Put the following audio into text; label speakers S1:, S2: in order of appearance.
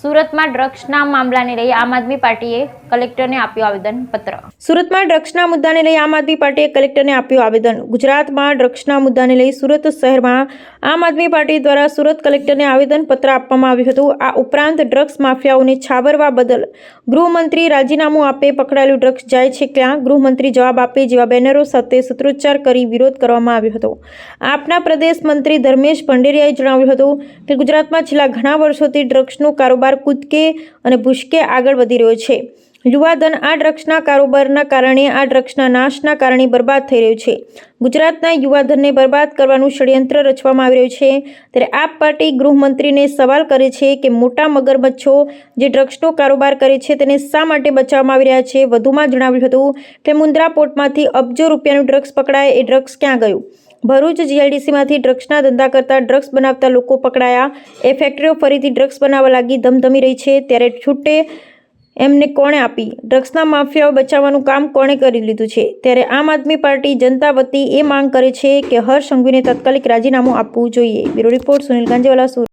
S1: સુરતમાં ડ્રગ્સના મામલાને લઈ આમ આદમી પાર્ટીએ કલેક્ટરને આપ્યું આવેદનપત્ર।
S2: સુરતમાં ડ્રગ્સના મુદ્દાને લઈ આમ આદમી પાર્ટીએ કલેક્ટરને આપ્યું આવેદન। ગુજરાતમાં ડ્રગ્સના મુદ્દાને લઈ સુરત શહેરમાં આમ આદમી પાર્ટી દ્વારા સુરત કલેક્ટરને આવેદનપત્ર આપવામાં આવ્યું હતું। આ ઉપરાંત ડ્રગ્સ માફિયાઓને છાવરવા બદલ ગૃહમંત્રી રાજીનામું આપે, પકડાયેલું ડ્રગ્સ જાય છે ક્યાં, ગૃહમંત્રી જવાબ આપે જેવા બેનરો સાથે સૂત્રોચ્ચાર કરી વિરોધ કરવામાં આવ્યો હતો। આપના પ્રદેશ મંત્રી ધર્મેશ ભંડેરિયાએ જણાવ્યું હતું કે ગુજરાતમાં છેલ્લા ઘણા વર્ષોથી ડ્રગ્સનો કારોબાર કૂદકે અને ભૂસકે આગળ વધી રહ્યો છે। યુવાધન આ ડ્રગ્સના કારોબારના કારણે, આ ડ્રગ્સના નાશના કારણે બરબાદ થઈ રહ્યું છે। ગુજરાતના યુવાધનને બરબાદ કરવાનું ષડયંત્ર રચવામાં આવી રહ્યું છે। ત્યારે આપ પાર્ટી ગૃહમંત્રીને સવાલ કરે છે કે મોટા મગરમચ્છો જે ડ્રગ્સનો કારોબાર કરે છે તેને શા માટે બચાવવામાં આવી રહ્યા છે। વધુમાં જણાવ્યું હતું કે મુન્દ્રા પોર્ટમાંથી અબજો રૂપિયાનું ડ્રગ્સ પકડાય, એ ડ્રગ્સ ક્યાં ગયું? ભરૂચ જીઆઈડીસીમાંથી ડ્રગ્સના ધંધા કરતા, ડ્રગ્સ બનાવતા લોકો પકડાયા। એ ફેક્ટરીઓ ફરીથી ડ્રગ્સ બનાવવા લાગી ધમધમી રહી છે, ત્યારે છૂટે એમને કોણે આપી? ડ્રગ્સના માફિયાઓ બચાવવાનું કામ કોણે કરી લીધું છે? ત્યારે આમ આદમી પાર્ટી જનતા વતી એ માંગ કરે છે કે હર્ષ સંઘવીને તાત્કાલિક રાજીનામું આપવું જોઈએ। Bureau report, Sunil Ganjewala, Surat.